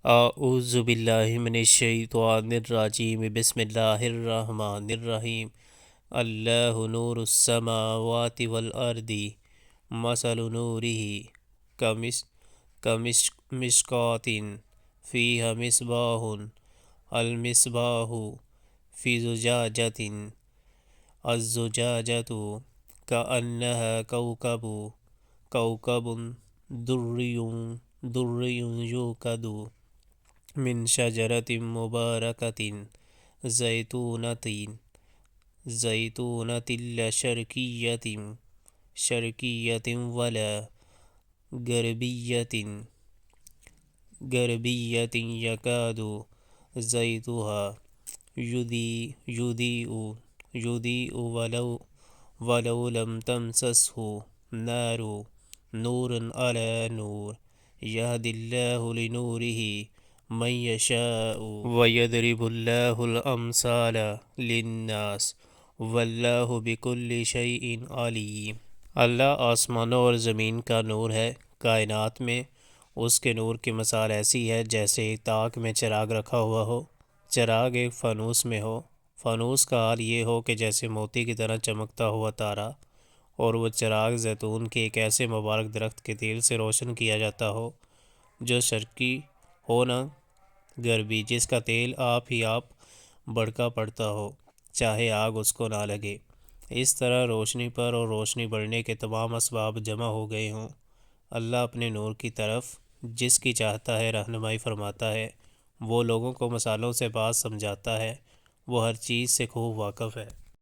اعوذ باللہ من الشیطان الرجیم بسم اللہ الرحمن الرحیم اللہ نور السماوات والارض مثل نورہ کمشکاۃ فیہا مصباح المصباح فی زجاجۃ الزجاجۃ کأنہا کوکب درّی یوقد من شجرۃ مبارکۃ زیتونۃ لا شرقیۃ ولا غربیۃ یکاد زیتها یضیء ولو لم تمسسہ نار نور علی نور یہدی اللہ لنورہ من یشاء ویضرب اللہ الامثال للناس واللہ بکل شیء علیم۔ اللہ آسمانوں اور زمین کا نور ہے۔ کائنات میں اس کے نور کی مثال ایسی ہے جیسے ایک تاک میں چراغ رکھا ہوا ہو، چراغ ایک فانوس میں ہو، فانوس کا حال یہ ہو کہ جیسے موتی کی طرح چمکتا ہوا تارا، اور وہ چراغ زیتون کے ایک ایسے مبارک درخت کے تیل سے روشن کیا جاتا ہو جو شرقی ہو نہ غربی، جس کا تیل آپ ہی آپ بڑھکا پڑتا ہو چاہے آگ اس کو نہ لگے۔ اس طرح روشنی پر اور روشنی بڑھنے کے تمام اسباب جمع ہو گئے ہوں۔ اللہ اپنے نور کی طرف جس کی چاہتا ہے رہنمائی فرماتا ہے، وہ لوگوں کو مثالوں سے بات سمجھاتا ہے، وہ ہر چیز سے خوب واقف ہے۔